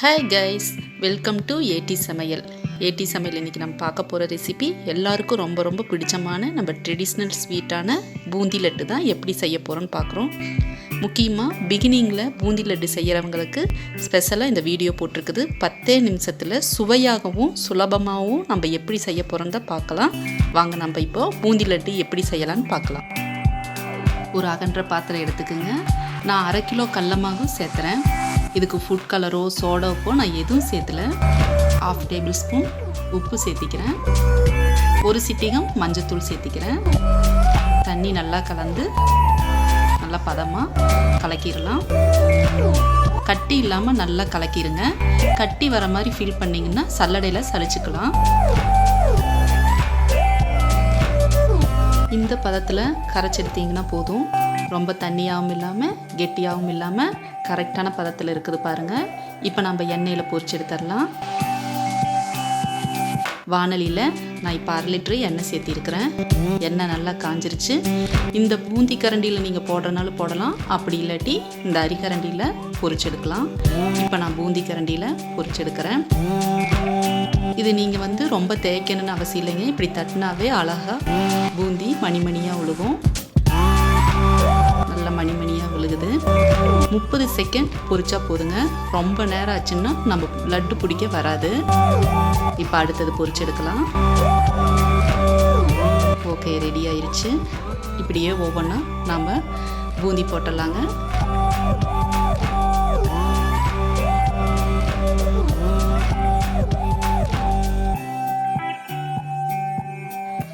Hi guys, welcome to ஏடி சமையல். ஏடி சமையல் இன்றைக்கி நம்ம பார்க்க போகிற ரெசிபி எல்லாருக்கும் ரொம்ப ரொம்ப பிடிச்சமான நம்ம ட்ரெடிஷ்னல் ஸ்வீட்டான பூந்தி லட்டு தான் எப்படி செய்ய போகிறோன்னு பார்க்குறோம். முக்கியமாக பிகினிங்கில் பூந்தி லட்டு செய்கிறவங்களுக்கு ஸ்பெஷலாக இந்த வீடியோ போட்டிருக்குது. 10 நிமிஷத்தில் சுவையாகவும் சுலபமாகவும் நம்ம எப்படி செய்ய போகிறோன்னு தான் பார்க்கலாம். வாங்க நம்ம இப்போது பூந்தி லட்டு எப்படி செய்யலான்னு பார்க்கலாம். ஒரு அகன்ற பாத்திரம் எடுத்துக்கோங்க. நான் 1/2 கிலோ கடலை மாவு சேர்த்துறேன். இதுக்கு ஃபுட் கலரோ சோடாவோ நான் எதுவும் சேர்த்துல. 1/2 டேபிள் ஸ்பூன் உப்பு சேர்த்திக்கிறேன். ஒரு சிட்டிகம் மஞ்சத்தூள் சேர்த்திக்கிறேன். தண்ணி நல்லா கலந்து நல்லா பதமாக கலக்கிடலாம். கட்டி இல்லாமல் நல்லா கலக்கிடுங்க. கட்டி வர மாதிரி ஃபீல் பண்ணிங்கன்னா சல்லடையில் சலிச்சுக்கலாம். இந்த பதத்தில் கரைச்செடுத்தீங்கன்னா போதும். ரொம்ப தண்ணியாகவும் இல்லாமல் கெட்டியாகவும் இல்லாமல் கரெக்டான பதத்தில் இருக்குது பாருங்கள். இப்போ நம்ம எண்ணெயில் பொரிச்சு எடுத்துடலாம். வானலியில் நான் இப்போ 1/2 லிட்டரு எண்ணெய் சேர்த்திருக்கிறேன். எண்ணெய் நல்லா காஞ்சிருச்சு. இந்த பூந்தி கரண்டியில் நீங்கள் போடுறனாலும் போடலாம், அப்படி இல்லாட்டி இந்த அரிக்கரண்டியில் பொரிச்சு எடுக்கலாம். இப்போ நான் பூந்தி கரண்டியில் பொரிச்சு எடுக்கிறேன். இது நீங்கள் ரொம்ப தேய்க்கணும்னு அவசியம் இல்லைங்க. இப்படி தட்டினாவே அழகாக பூந்தி மணிமணியாக விழுகும். நல்ல மணிமணியாக விழுகுது. 30 செகண்ட் பொரிச்சா போதுங்க. ரொம்ப நேரம் ஆச்சுன்னா நம்ம லட்டு பிடிக்க வராது. இப்போ அடுத்தது பொரிச்சு எடுக்கலாம். ஓகே, ரெடி ஆயிடுச்சு. இப்படியே ஒவ்வொன்றா நாம் பூந்தி போட்டுடலாங்க.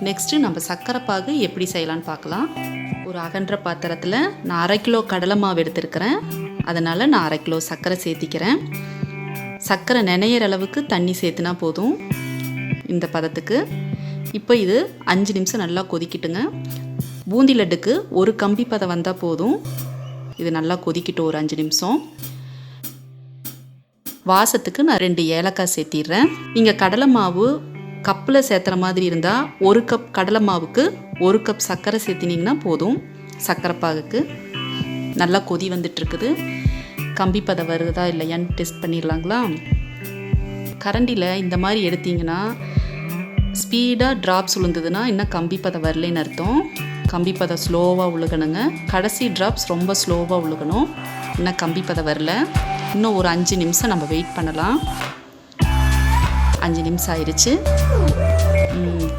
நெக்ஸ்ட்டு நம்ம சர்க்கரை பாகு எப்படி செய்யலான்னு பார்க்கலாம். ஒரு அகன்ற பாத்திரத்தில் நான் 1/2 கிலோ கடலை மாவு எடுத்துருக்கிறேன். அதனால் நான் 1/2 கிலோ சர்க்கரை சேர்த்திக்கிறேன். சர்க்கரை நனையிற அளவுக்கு தண்ணி சேர்த்துனா போதும் இந்த பதத்துக்கு. இப்போ இது 5 நிமிஷம் நல்லா கொதிக்கிட்டுங்க. பூந்தி லட்டுக்கு ஒரு கம்பி பதம் வந்தால் போதும். இது நல்லா கொதிக்கிட்டு ஒரு 5 நிமிஷம். வாசத்துக்கு நான் 2 ஏலக்காய் சேர்த்திடுறேன். நீங்கள் கடலை மாவு கப்பில் சேர்த்துற மாதிரி இருந்தால் 1 கப் கடலை மாவுக்கு 1 கப் சர்க்கரை சேர்த்தினீங்கன்னா போதும். சர்க்கரை பாகுக்கு நல்லா கொதி வந்துட்டுருக்குது. கம்பி பதம் வருதா இல்லையான்னு டெஸ்ட் பண்ணிடலாங்களா. கரண்டியில் இந்த மாதிரி எடுத்திங்கன்னா ஸ்பீடாக ட்ராப்ஸ் விழுந்ததுன்னா இன்னும் கம்பி பதம் வரலைன்னு அர்த்தம். கம்பி பதம் ஸ்லோவாக உழுகணுங்க. கடைசி ட்ராப்ஸ் ரொம்ப ஸ்லோவாக உழுகணும். இன்னும் கம்பி பதம் வரல. இன்னும் ஒரு 5 நிமிஷம் நம்ம வெயிட் பண்ணலாம். 5 நிமிஷம் ஆயிடுச்சு.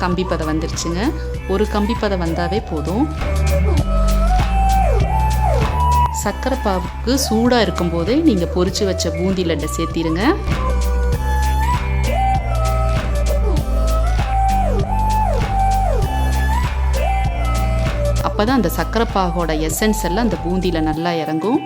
கம்பி பதம் வந்துருச்சுங்க. ஒரு கம்பி பதம் வந்தாவே போதும். சர்க்கரை பாவுக்கு சூடாக இருக்கும்போதே நீங்கள் பொரிச்சு வச்ச பூந்தி லட்டை சேர்த்திடுங்க. அப்போ தான் அந்த சர்க்கரை பாகோட எசன்ஸ் எல்லாம் அந்த பூந்தியில் நல்லா இறங்கும்.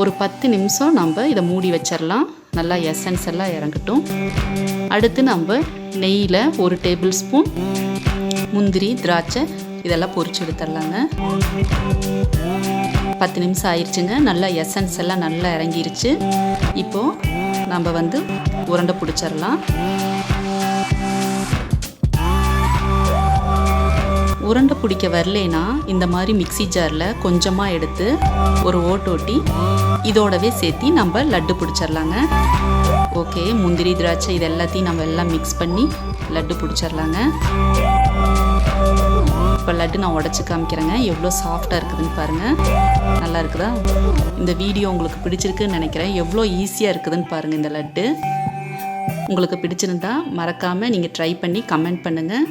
ஒரு 10 நிமிஷம் நம்ம இதை மூடி வச்சிடலாம். நல்லா எசன்ஸ் எல்லாம் இறங்கட்டும். அடுத்து நம்ம நெய்யில் 1 டேபிள் ஸ்பூன் முந்திரி திராட்சை இதெல்லாம் பொரிச்சு எடுத்துடலாங்க. 10 நிமிஷம் ஆயிடுச்சுங்க. நல்லா எசன்ஸ் எல்லாம் நல்லா இறங்கிருச்சு. இப்போது நம்ம உருண்டை பிடிச்சிடலாம். உருண்டை பிடிக்க வரலைன்னா இந்த மாதிரி மிக்ஸி ஜாரில் கொஞ்சமாக எடுத்து ஒரு ஓட்டி இதோடவே சேர்த்தி நம்ம லட்டு பிடிச்சிடலாங்க. ஓகே, முந்திரி திராட்சை இது எல்லாத்தையும் நம்ம எல்லாம் மிக்ஸ் பண்ணி லட்டு பிடிச்சிடலாங்க. இப்போ லட்டு நான் உடச்சி காமிக்கிறேங்க. எவ்வளோ சாஃப்டாக இருக்குதுன்னு பாருங்கள். நல்லா இருக்குதா? இந்த வீடியோ உங்களுக்கு பிடிச்சிருக்குன்னு நினைக்கிறேன். எவ்வளோ ஈஸியாக இருக்குதுன்னு பாருங்கள் இந்த லட்டு. உங்களுக்கு பிடிச்சிருந்தா மறக்காமல் நீங்கள் ட்ரை பண்ணி கமெண்ட் பண்ணுங்கள்.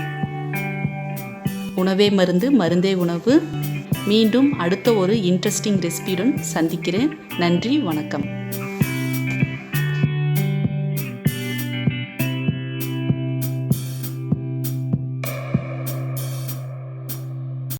உணவே மருந்து, மருந்தே உணவு. மீண்டும் அடுத்த ஒரு இன்ட்ரெஸ்டிங் ரெசிபியுடன் சந்திக்கிறேன். நன்றி, வணக்கம்.